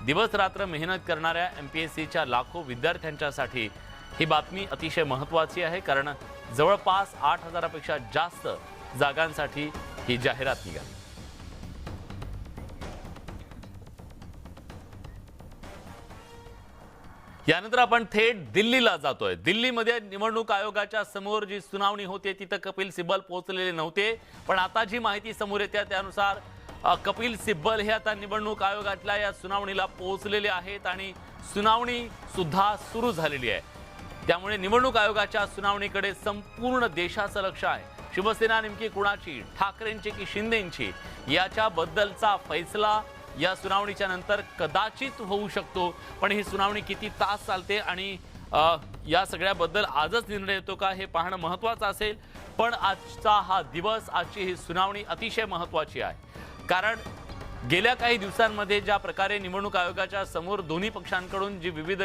दिवस रात्र मेहनत करणाऱ्या MPSCच्या लाखो विद्यार्थ्यांच्यासाठी ही बातमी अतिशय महत्त्वाची आहे, कारण जवळपास 8,000पेक्षा जास्त जागांसाठी ही जाहिरात निघाली। यानंतर आपण थेट दिल्लीला जातोय। दिल्लीमध्ये निवडणूक आयोगाच्या समोर जी सुनावणी होते तिथे कपिल सिब्बल पोहोचलेले नव्हते, पण आता जी माहिती समोर येते त्यानुसार कपिल सिब्बल हे आता निवडणूक आयोगातल्या या सुनावणीला पोहोचलेले आहेत आणि सुनावणी सुद्धा सुरू झालेली आहे। त्यामुळे निवडणूक आयोगाच्या सुनावणीकडे संपूर्ण देशाचं लक्ष आहे। शिवसेना नेमकी कुणाची, ठाकरेंची की शिंदेंची, याच्याबद्दलचा फैसला या सुनावणीच्या नंतर कदाचित होऊ शकतो, पण ही सुनावणी किती तास चालते आणि या सगळ्याबद्दल आजच निर्णय येतो का हे पाहणं महत्त्वाचं असेल। पण आजचा हा दिवस, आजची ही सुनावणी अतिशय महत्त्वाची आहे, कारण गेल्या काही दिवसांमध्ये ज्या प्रकारे निवडणूक आयोगाच्या समोर दोन्ही पक्षांकडून जी विविध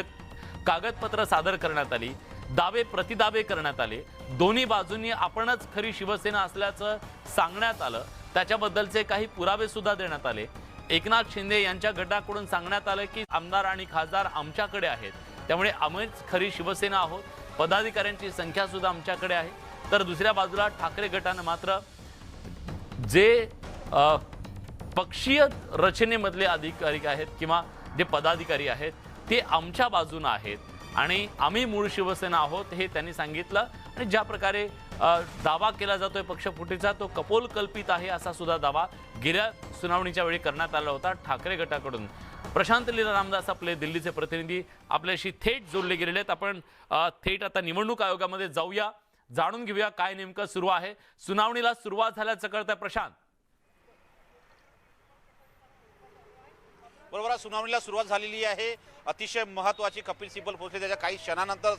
कागदपत्र सादर करण्यात आली, दावे प्रतिदावे करण्यात आले, दोन्ही बाजूंनी आपणच खरी शिवसेना असल्याचं सांगण्यात आलं, त्याच्याबद्दलचे काही पुरावे सुद्धा देण्यात आले। एकनाथ शिंदे यांच्या गटाकडून सांगण्यात आलं की आमदार आणि खासदार आमच्याकडे आहेत, त्यामुळे आम्हीच खरी शिवसेना आहोत, पदाधिकाऱ्यांची संख्या सुद्धा आमच्याकडे आहे। तर दुसऱ्या बाजूला ठाकरे गटानं मात्र जे पक्षीय रचनेमधले अधिकारी आहेत किंवा जे पदाधिकारी आहेत ते आमच्या बाजूने आहेत आणि आम्ही मूळ शिवसेना आहोत हे त्यांनी सांगितलं। आणि ज्या प्रकारे दावा केला जातोय पक्षफुटीचा तो कपोलकल्पित आहे असा सुद्धा दावा गेल्या सुनावणीच्या वेळी करण्यात आला होता ठाकरे गटाकडून। प्रशांत लीला रामदास आपले दिल्लीचे प्रतिनिधी आपल्याशी थेट जोडले गेलेले आहेत। आपण थेट आता निवडणूक आयोगामध्ये जाऊया, जाणून घेऊया काय नेमकं सुरू आहे। सुनावणीला सुरुवात झाल्याचं कळतंय प्रशांत। बरोबर आहे, सुनावणीला सुरुवात झालेली आहे। अतिशय महत्त्वाची कपिल सिब्बल पोहोचले त्याच्या काही क्षणानंतर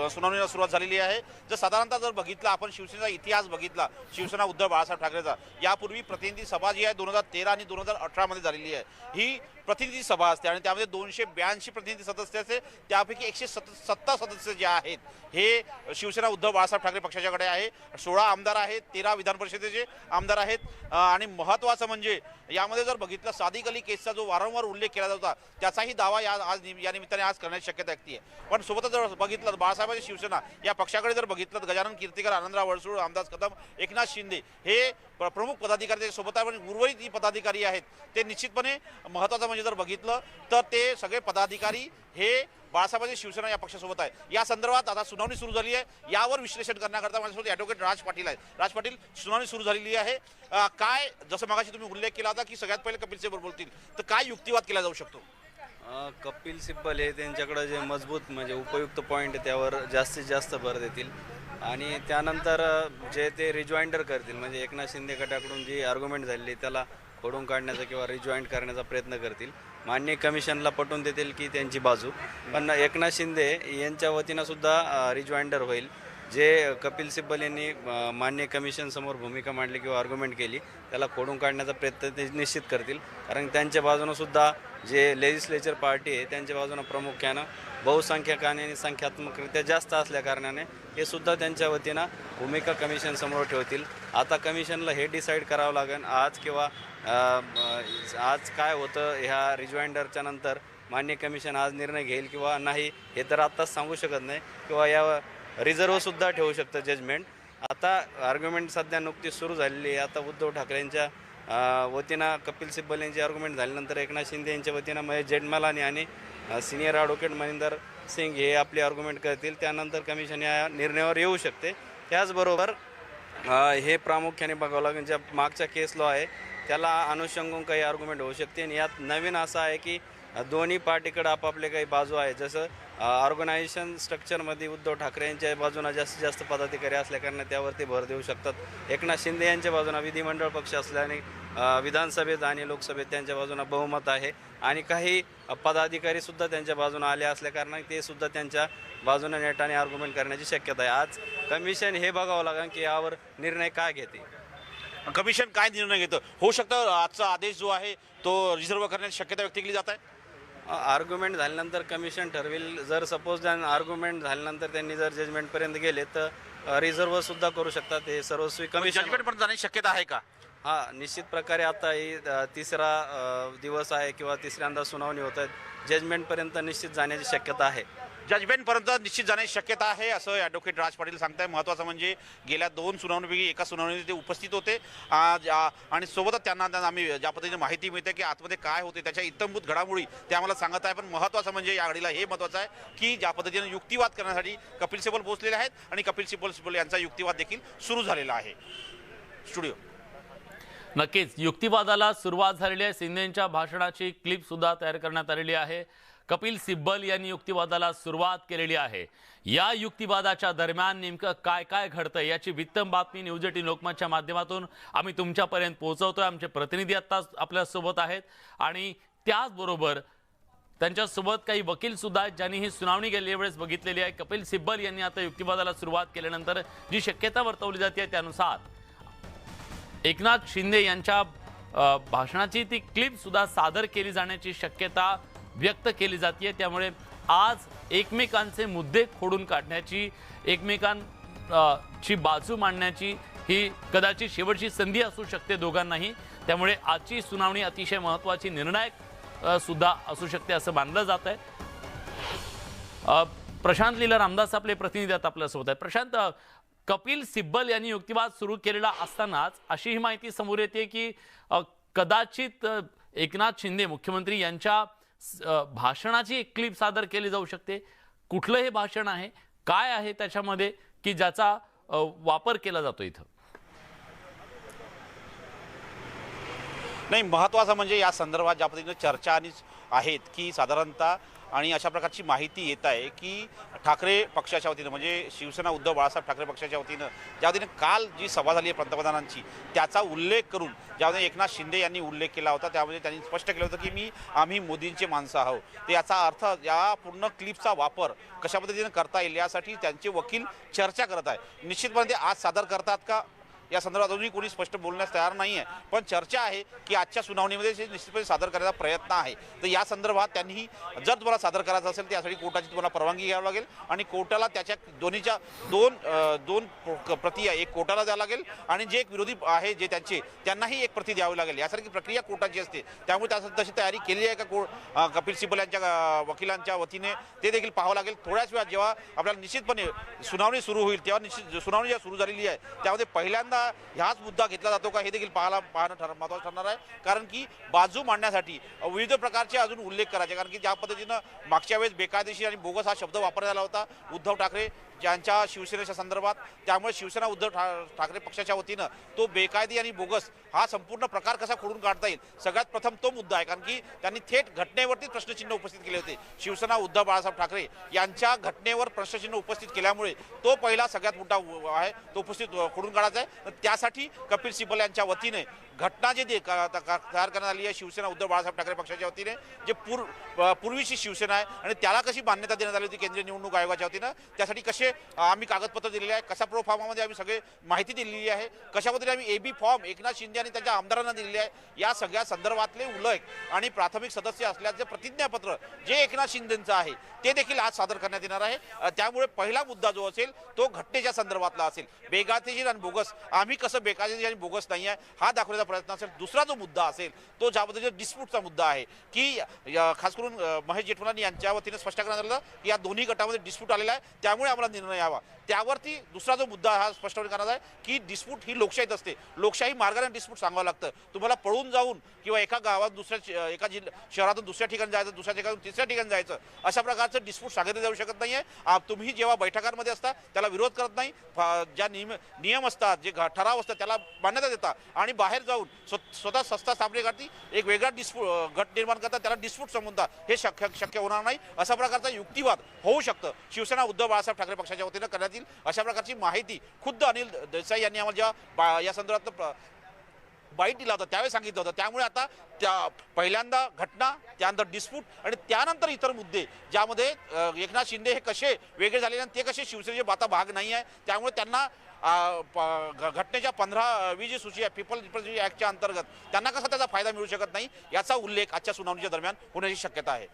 सुनावणीला सुरुवात झालेली आहे। जर साधारणतः जर बघितलं आपण शिवसेनेचा इतिहास बघितला, शिवसेना उद्धव बाळासाहेब ठाकरेचा, यापूर्वी प्रतिनिधी सभा जी आहे 2013 आणि 2018 मध्ये झालेली आहे, ही प्रतिनिधी सभा असते आणि त्यामध्ये 282 प्रतिनिधी सदस्य असते, त्यापैकी 170 सदस्य जे आहेत हे शिवसेना उद्धव बाळासाहेब ठाकरे पक्षाच्याकडे आहे। 16 आमदार आहेत, 13 विधान परिषदेचे आमदार आहेत आणि महत्त्वाचं म्हणजे यामध्ये जर बघितलं सादिक अली केसचा जो वारंवार उल्लेख केला जात होता त्याचाही दावा या निमित्ताने आज करण्याची शक्यता व्यक्त आहे। पण सोबतच जर बघितलं बाळासाहेबांची शिवसेना या पक्षाकडे जर बघितलं गजानन कीर्तीकर, आनंदराव वळसूळ, रामदास कदम, एकनाथ शिंदे हे प्रमुख पदाधिकारी सोबत आहे, पण उर्वरित जी पदाधिकारी आहेत ते निश्चितपणे महत्त्वाचं म्हणजे जर बघितलं तर ते सगळे पदाधिकारी हे बाळासाहेबांची शिवसेना या पक्षासोबत आहे। या संदर्भात आता सुनावणी सुरू झाली आहे, यावर विश्लेषण करण्याकरता माझ्यासोबत ॲडव्होकेट राज पाटील आहेत। राज पाटील, सुनावणी सुरू झालेली आहे, काय जसं मगाशी तुम्ही उल्लेख केला होता की सगळ्यात पहिले कपिल सिब्बल बोलतील, तर काय युक्तिवाद केला जाऊ शकतो? कपिल सिब्बल हे त्यांच्याकडे जे मजबूत म्हणजे उपयुक्त पॉईंट त्यावर जास्तीत जास्त भर देतील आणि त्यानंतर जे ते रिजॉइंडर करतील, म्हणजे एकनाथ शिंदे गटाकडून जी आर्ग्युमेंट झालेली त्याला खोडून काढण्याचा किंवा रिजॉईंट करण्याचा प्रयत्न करतील। मान्य कमिशनला पटवून देतील की त्यांची बाजू, पण एकनाथ शिंदे यांच्या वतीनं सुद्धा रिजॉइंडर होईल। जे कपिल सिब्बल यांनी मान्य कमिशन समोर भूमिका मांडली किंवा आर्ग्युमेंट केली त्याला खोडून काढण्याचा प्रयत्न ते निश्चित करतील, कारण त्यांच्या बाजूनं सुद्धा जे लेजिस्लेचर पार्टी आहे त्यांच्या बाजूनं प्रामुख्यानं बहुसंख्यकाने आणि संख्यात्मकरित्या जास्त असल्या कारणाने हे सुद्धा त्यांच्या वतीनं भूमिका कमिशन समोर ठेवतील। आता कमिशनला हे डिसाईड करावं लागेल आज किंवा आज काय होतं ह्या रिजॉइंडरच्या नंतर मान्य कमिशन आज निर्णय घेईल किंवा नाही हे तर आत्ताच सांगू शकत नाही, किंवा या रिझर्वसुद्धा ठेवू शकतं जजमेंट। आता आर्ग्युमेंट सध्या नुकतीच सुरू झालेली आहे। आता उद्धव ठाकरेंच्या वतीनं कपिल सिब्बल यांची आर्ग्युमेंट झाल्यानंतर एकनाथ शिंदे यांच्या वतीनं महेश जेठमलानी आणि सिनियर ॲडव्होकेट मनिंदर सिंग हे आपली आर्ग्युमेंट करतील, त्यानंतर कमिशन या निर्णयावर येऊ शकते। त्याचबरोबर हे प्रामुख्याने बघावं लागेल ज्या मागचा केस लॉ आहे त्याला अनुषंगून काही आर्ग्युमेंट होऊ शकते आणि यात नवीन असं आहे की दोन्ही पार्टीकडे आपापले काही बाजू आहे। जसं ऑर्गनायझेशन स्ट्रक्चरमध्ये उद्धव ठाकरे यांच्या बाजूने जास्तीत जास्त पदाधिकारी असल्याकारणे त्यावरती भर देऊ शकतात। एकनाथ शिंदे यांच्या बाजूने विधिमंडळ पक्ष असल्याने विधानसभेत आणि लोकसभेत त्यांच्या बाजूने बहुमत आहे आणि काही पदाधिकारीसुद्धा त्यांच्या बाजूने आले असल्याकारणे ते सुद्धा त्यांच्या बाजूने नेटाने आर्ग्युमेंट करण्याची शक्यता आहे। आज कमिशन हे बघावं लागेल की यावर निर्णय काय घेते, कमिशन काय निर्णय घेतं। होऊ शकतं आजचा आदेश जो आहे तो रिझर्व करण्याची शक्यता व्यक्त केली जात आहे। आर्ग्युमेंट झाल्यानंतर कमिशन ठरवेल। जर सपोज आर्ग्युमेंट झाल्यानंतर त्यांनी जर जजमेंटपर्यंत गेले तर रिझर्व सुद्धा करू शकतात, हे सर्वस्वी कमिशन जजमेंटपर्यंत जाण्याची शक्यता आहे का? हा निश्चित प्रकारे आता ही तिसरा दिवस आहे किंवा तिसऱ्यांदा सुनावणी होत आहेत. जजमेंटपर्यंत निश्चित जाण्याची शक्यता आहे. जजमेंटपर्यंत निश्चित जाण्याची शक्यता आहे असं ॲडव्होकेट राज पाटील सांगताय. महत्त्वाचं म्हणजे गेल्या 2 सुनावणीपैकी एका सुनावणीत ते उपस्थित होते आणि सोबतच त्यांना आम्ही ज्या पद्धतीने माहिती मिळते की आतमध्ये काय होते त्याच्या इत्थंभूत घडामोडी ते आम्हाला सांगत आहे. पण महत्त्वाचं म्हणजे या घडीला हे महत्त्वाचं आहे की ज्या पद्धतीने युक्तिवाद करण्यासाठी कपिल सिब्बल पोहोचलेले आहेत आणि कपिल सिब्बल यांचा युक्तिवाद देखील सुरू झालेला आहे. स्टुडिओ नक्कीच युक्तिवादाला सुरुवात झालेली आहे. शिंदेंच्या भाषणाची क्लिप सुद्धा तयार करण्यात आलेली आहे. कपिल सिब्बल यांनी युक्तिवादाला सुरुवात केलेली आहे. या युक्तिवादाच्या दरम्यान नेमकं काय काय घडतं याची वित्तम बातमी न्यूज 18 लोकमतच्या माध्यमातून आम्ही तुमच्यापर्यंत पोहोचवतोय. आमचे प्रतिनिधी आता आपल्यासोबत आहेत आणि त्याचबरोबर त्यांच्यासोबत काही वकील सुद्धा आहेत ज्यांनी ही सुनावणी गेल्या वेळेस बघितलेली आहे. कपिल सिब्बल यांनी आता युक्तिवादाला सुरुवात केल्यानंतर जी शक्यता वर्तवली जाते त्यानुसार एकनाथ शिंदे यांच्या भाषणाची ती क्लिप सुद्धा सादर केली जाण्याची शक्यता व्यक्त केली जाते. त्यामुळे आज एकमेकांचे मुद्दे खोडून काढण्याची एकमेकांची बाजू मांडण्याची ही कदाचित शेवटची संधी असू शकते दोघांनाही. त्यामुळे आजची सुनावणी अतिशय महत्त्वाची निर्णायक सुद्धा असू शकते असं मानलं जात आहे. प्रशांत लीला रामदास आपले प्रतिनिधी आता आपल्यासोबत आहेत. प्रशांत, कपिल सिब्बल यांनी युक्तिवाद सुरू केलेला असतानाच अशी ही माहिती समोर येते की कदाचित एकनाथ शिंदे मुख्यमंत्री यांच्या भाषणाची एक क्लिप सादर केली जाऊ शकते. कुठलं हे भाषण आहे, काय आहे त्याच्यामध्ये की ज्याचा वापर केला जातो इथं? नाही, महत्त्वाचं म्हणजे या संदर्भात ज्या पद्धतीने चर्चा आणि आहेत की साधारणतः आणि अशा प्रकारची माहिती येत आहे की ठाकरे पक्षाच्या वतीनं म्हणजे शिवसेना उद्धव बाळासाहेब ठाकरे पक्षाच्या वतीनं ज्या वतीने काल जी सभा झाली आहे पंतप्रधानांची त्याचा उल्लेख करून ज्यामध्ये एकनाथ शिंदे यांनी उल्लेख केला होता त्यामध्ये त्यांनी स्पष्ट केलं होतं की आम्ही मोदींचे माणसं आहोत. ते याचा अर्थ या पूर्ण क्लिपचा वापर कशा पद्धतीने करता येईल यासाठी त्यांचे वकील चर्चा करत आहे. निश्चितपणे ते आज सादर करतात का या संदर्भात अजूनही कोणी स्पष्ट बोलण्यास तयार नाही आहे. पण चर्चा आहे की आजच्या सुनावणीमध्ये हे निश्चितपणे सादर करण्याचा प्रयत्न आहे. तर या संदर्भात त्यांनी जर तुम्हाला सादर करायचं असेल त्यासाठी कोर्टाची तुम्हाला परवानगी घ्यावी लागेल आणि कोर्टाला त्याच्या दोन्हीच्या दोन प्रती एक कोर्टाला द्यावं लागेल आणि जे एक विरोधी आहे जे त्यांनाही एक प्रती द्यावी लागेल. यासारखी प्रक्रिया कोर्टाची असते. त्यामुळे त्यासाठी तशी तयारी केली आहे का कपिल सिब्बल यांच्या वकिलांच्या वतीने ते देखील पाहावं लागेल. थोड्याच वेळात जेव्हा आपल्याला निश्चितपणे सुनावणी सुरू होईल तेव्हा निश्चित सुनावणी जेव्हा सुरू झालेली आहे त्यामध्ये पहिल्यांदा ह्याच मुद्दा घेतला जातो का हे देखील पाहणं महत्त्वाचं ठरणार आहे. कारण की बाजू मांडण्यासाठी विविध प्रकारचे अजून उल्लेख करायचे. कारण की ज्या पद्धतीनं मागच्या वेळेस बेकायदेशीर आणि बोगस हा शब्द वापरला आला होता उद्धव ठाकरे ज्यांच्या शिवसेनेच्या संदर्भात, त्यामुळे शिवसेना उद्धव ठाकरे पक्षाच्या वतीनं तो बेकायदी आणि बोगस हा संपूर्ण प्रकार कसा खोडून काढता येईल सगळ्यात प्रथम तो मुद्दा आहे. कारण की त्यांनी थेट घटनेवरती प्रश्नचिन्ह उपस्थित केले होते. शिवसेना उद्धव बाळासाहेब ठाकरे यांच्या घटनेवर प्रश्नचिन्ह उपस्थित केल्यामुळे तो पहिला सगळ्यात मोठा आहे तो उपस्थित खोडून काढायचा आहे. त्यासाठी कपिल सिब्बल यांच्या वतीने घटना जे तयार करण्यात आली आहे शिवसेना उद्धव बाळासाहेब ठाकरे पक्षाच्या वतीने जे पूर्वीची शिवसेना आहे आणि त्याला कशी मान्यता देण्यात आली होती केंद्रीय निवडणूक आयोगाच्या वतीनं त्यासाठी कसे आम्ही कागदपत्र दिलेले आहे, कशा प्रो फॉर्मामध्ये आम्ही सगळे माहिती दिलेली आहे, कशा पद्धतीने आम्ही AB फॉर्म एकनाथ शिंदे आणि त्यांच्या आमदारांना दिलेले आहे. या सगळ्या संदर्भातले उल्लेख आणि प्राथमिक सदस्य असल्याचे प्रतिज्ञापत्र जे एकनाथ शिंदेंचं आहे ते देखील आज सादर करण्यात येणार आहे. त्यामुळे पहिला मुद्दा जो असेल तो घटनेच्या संदर्भातला असेल. बेकायदेशीर आणि बोगस आम्ही कसं बेकायदेशीर आणि बोगस नाही आहे हा दाखवण्याचा प्रयत्न असेल. दुसरा जो मुद्दा असेल तो ज्या पद्धतीने डिस्प्यूटचा मुद्दा आहे की खास करून महेश जेठमलानी यांच्या वतीने स्पष्ट करण्यात आलं की या दोन्ही गटामध्ये डिस्प्यूट आलेला आहे त्यामुळे आम्हाला निर्णय यावा. त्यावरती दुसरा जो मुद्दा हा स्पष्ट करण्यात आहे की डिस्प्यूट ही लोकशाहीत असते. लोकशाही मार्गाने डिस्प्यूट सांगावं लागतं. तुम्हाला पळून जाऊन किंवा एका गावात एका शहरातून दुसऱ्या ठिकाणी जायचं, दुसऱ्या ठिकाणी तिसऱ्या ठिकाणी जायचं अशा प्रकारचं डिस्प्यूट सांगितलं जाऊ शकत नाही आहे. तुम्ही जेव्हा बैठकांमध्ये असता त्याला विरोध करत नाही, ज्या नियम असतात जे ठराव असतात त्याला मान्यता देता आणि बाहेर जाऊन स्वतः सत्ता स्थापनेसाठी एक वेगळा गट निर्माण करता त्याला डिस्प्यूट संबंधा हे शक्य होणार नाही. अशा प्रकारचा युक्तिवाद होऊ शकतं शिवसेना उद्धव बाळासाहेब ठाकरे पक्षाच्या वतीनं करण्यात येईल. अशा प्रकारची माहिती खुद्द अनिल देसाई यांनी आम्हाला जेव्हा या संदर्भात बाईट दिला होता त्यावेळी सांगितलं होतं. त्यामुळे आता त्या पहिल्यांदा घटना, त्यानंतर डिस्प्यूट आणि त्यानंतर इतर मुद्दे ज्यामध्ये एकनाथ शिंदे हे कसे वेगळे झालेले आणि ते कसे शिवसेनेचे आता भाग नाही आहे त्यामुळे त्यांना घटनेच्या 15-20 जी सूची आहे पीपल रिप्रेझेंटेटिव्ह ॲक्टच्या अंतर्गत त्यांना कसा त्याचा फायदा मिळू शकत नाही याचा उल्लेख आजच्या सुनावणीच्या दरम्यान होण्याची शक्यता आहे.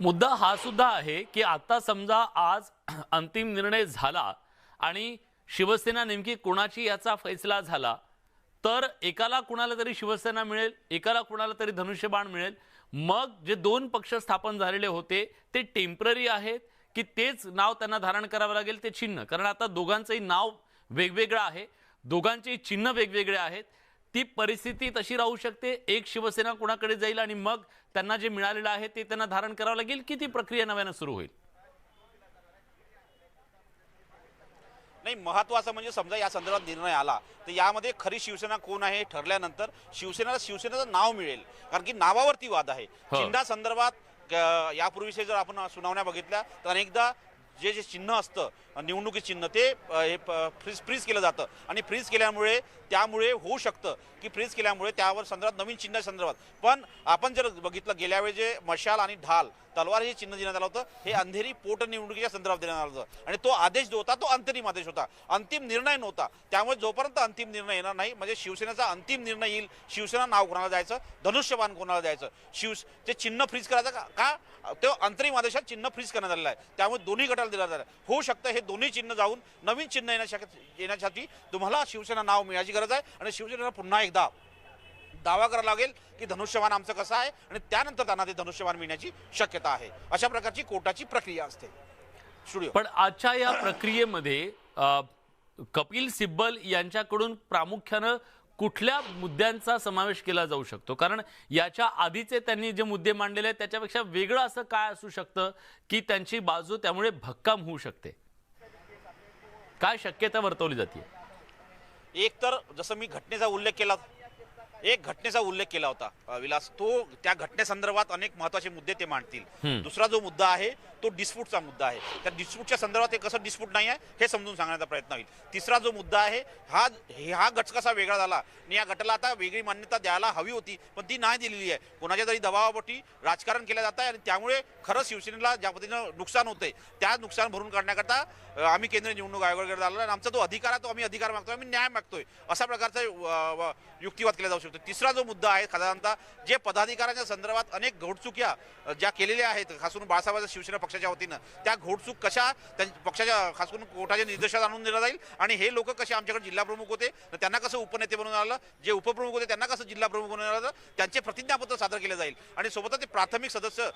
मुद्दा हा सुद्धा आहे की आता समजा आज अंतिम निर्णय झाला आणि शिवसेना नेमकी कोणाची याचा फैसला झाला तर एकाला कुणाला तरी शिवसेना मिळेल, एकाला कुणाला तरी धनुष्यबाण मिळेल. मग जे दोन पक्ष स्थापन झालेले होते ते टेम्पररी आहेत की तेच नाव त्यांना धारण करावं लागेल, ते चिन्ह? कारण आता दोघांचंही नाव वेगवेगळं आहे, दोघांचेही चिन्ह वेगवेगळे आहेत. ती परिस्थिती तशी राहू शकते, एक शिवसेना कुणाकडे जाईल आणि मग त्यांना जे मिळालेलं आहे ते त्यांना धारण करावं लागेल, की ती प्रक्रिया नव्यानं सुरू होईल? नाही, महत्वाचं म्हणजे समजा या संदर्भात निर्णय आला तर यामध्ये खरी शिवसेना कोण आहे हे ठरल्यानंतर शिवसेनेचं नाव मिळेल. कारण की नावावरती वाद आहे. चिन्हा संदर्भात यापूर्वीचे जर आपण सुनावण्या बघितल्या तर अनेकदा जे चिन्ह असतं निवडणुकी चिन्ह ते फ्रीज केलं जातं आणि फ्रीज केल्यामुळे त्यामुळे होऊ शकतं की फ्रीज केल्यामुळे त्यावर संदर्भात नवीन चिन्ह संदर्भात. पण आपण जर बघितलं गेल्यावेळी जे मशाल आणि ढाल तलवार हे चिन्ह देण्यात आलं होतं हे अंधेरी पोटनिवडणुकीच्या संदर्भात देण्यात आलं होतं आणि तो आदेश जो होता तो अंतरिम आदेश होता, अंतिम निर्णय नव्हता. त्यामुळे जोपर्यंत अंतिम निर्णय येणार नाही म्हणजे शिवसेनेचा अंतिम निर्णय येईल, शिवसेना नाव कोणाला द्यायचं, धनुष्यबाण कोणाला द्यायचं, ते चिन्ह फ्रीज करायचं का तो अंतरिम आदेशात चिन्ह फ्रीज करण्यात आलेलं आहे. त्यामुळे दोन्ही गटाला दिला जाणार होऊ शकतं हे दोन्ही चिन्ह जाऊन नवीन चिन्ह येण्यासाठी तुम्हाला शिवसेना नाव मिळायची गरज आहे आणि शिवसेनेला पुन्हा एकदा दावा करावा लागेल की धनुष्यबाण आमचं कसं आहे आणि त्यानंतर त्यांना ते धनुष्यबाण मिळण्याची शक्यता आहे. अशा प्रकारची कोर्टाची प्रक्रिया असते. स्टुडिओ पण आजच्या या प्रक्रियेमध्ये कपिल सिब्बल यांच्याकडून प्रामुख्यानं कुठल्या मुद्द्यांचा समावेश केला जाऊ शकतो? कारण याच्या आधीचे त्यांनी जे मुद्दे मांडलेले आहेत त्याच्यापेक्षा वेगळं असं काय असू शकतं की त्यांची बाजू त्यामुळे भक्कम होऊ शकते? काय शक्यता वर्तवली जाते? एक तर जसं मी घटनेचा उल्लेख केला होता विलास, तो त्या घटनेसंदर्भात अनेक महत्वाचे मुद्दे ते मांडतील. दुसरा जो मुद्दा आहे तो डिस्प्यूटचा मुद्दा आहे. त्या डिस्प्यूटच्या संदर्भात हे कसं डिस्प्यूट नाही आहे हे समजून सांगण्याचा प्रयत्न होईल. तिसरा जो मुद्दा आहे हा गट कसा वेगळा झाला आणि या गटाला आता वेगळी मान्यता द्यायला हवी होती पण ती नाही दिलेली आहे. कोणाच्या तरी दबावापोटी राजकारण केलं जात आहे आणि त्यामुळे खरं शिवसेनेला ज्या पद्धतीनं नुकसान होतंय त्या नुकसान भरून काढण्याकरता आम्ही केंद्रीय निवडणूक आयोगाकडे आलो आणि आमचा तो अधिकार आहे, तो आम्ही अधिकार मागतोय, आम्ही न्याय मागतोय, अशा प्रकारचा युक्तिवाद केला जाऊ शकतो. तिसरा जो मुद्दा आहे साधारणतः जे पदाधिकाऱ्यांच्या संदर्भात अनेक घोडचुक्या ज्या केलेल्या आहेत खास करून बाळासाहेब शिवसेना पक्षाच्या वतीनं, त्या घोडचूक कशा पक्षाच्या खास करून कोर्टाच्या निर्देशात आणून दिला जाईल आणि हे लोक कसे आमच्याकडे जिल्हा प्रमुख होते त्यांना कसं उपनेते बनवून आलं, जे उपप्रमुख होते त्यांना कसं जिल्हा प्रमुख बनवून आलं, त्यांचे प्रतिज्ञापत्र सादर केले जाईल आणि सोबतच ते प्राथमिक सदस्य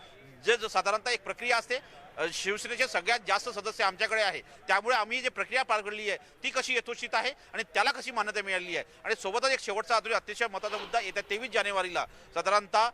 जे साधारणतः एक प्रक्रिया असते. शिवसेनेचे सगळ्यात जास्त सदस्य आमच्याकडे आहे त्यामुळे आम्ही जे प्रक्रिया पार पडली आहे ती कशी यथोचित आहे आणि त्याला कशी मान्यता मिळाली आहे. आणि सोबतच एक शेवटचा अतिशय महत्त्वाचा मुद्दा येत्या 23 जानेवारीला साधारणतः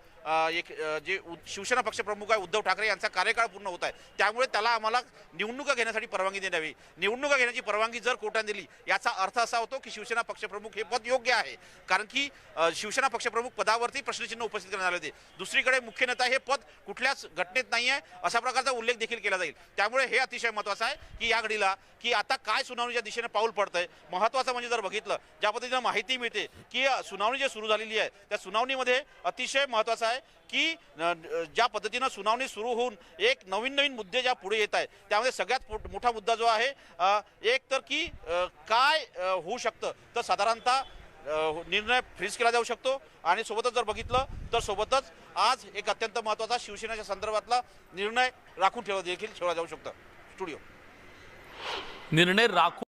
एक जे शिवसेना पक्षप्रमुख आहे उद्धव ठाकरे यांचा कार्यकाळ पूर्ण होत आहे त्यामुळे त्याला आम्हाला निवडणुका घेण्यासाठी परवानगी देण्यात यावी. निवडणुका घेण्याची परवानगी जर कोर्टाने दिली याचा अर्थ असा होतो की शिवसेना पक्षप्रमुख हे पद योग्य आहे, कारण की शिवसेना पक्षप्रमुख पदावरती प्रश्नचिन्ह उपस्थित करण्यात आले होते. दुसरीकडे मुख्य नेता हे पद कुठल्याच घटनेत नाही आहे अशा प्रकारचा उल्लेख देखील केला जाईल. त्यामुळे हे अतिशय महत्त्वाचं आहे की या घडीला की आता काय सुनावणीच्या दिशेने पाऊल पडतंय. महत्त्वाचं म्हणजे जर बघितलं ज्या पद्धतीनं माहिती मिळते की सुनावणी जी सुरू झालेली आहे त्या सुनावणीमध्ये अतिशय महत्त्वाचं आहे की ज्या पद्धतीनं सुनावणी सुरू होऊन एक नवीन मुद्दे ज्या पुढे येत आहेत त्यामध्ये सगळ्यात मोठा मुद्दा जो आहे एक तर की काय होऊ शकतं तर साधारणतः निर्णय फ्रीज केला जाऊ शकतो आणि सोबतच जर बघितलं तर सोबतच आज एक अत्यंत महत्त्वाचा शिवसेनेच्या संदर्भातला निर्णय राखून ठेवला जाऊ शकतो. स्टुडिओ निर्णय राखून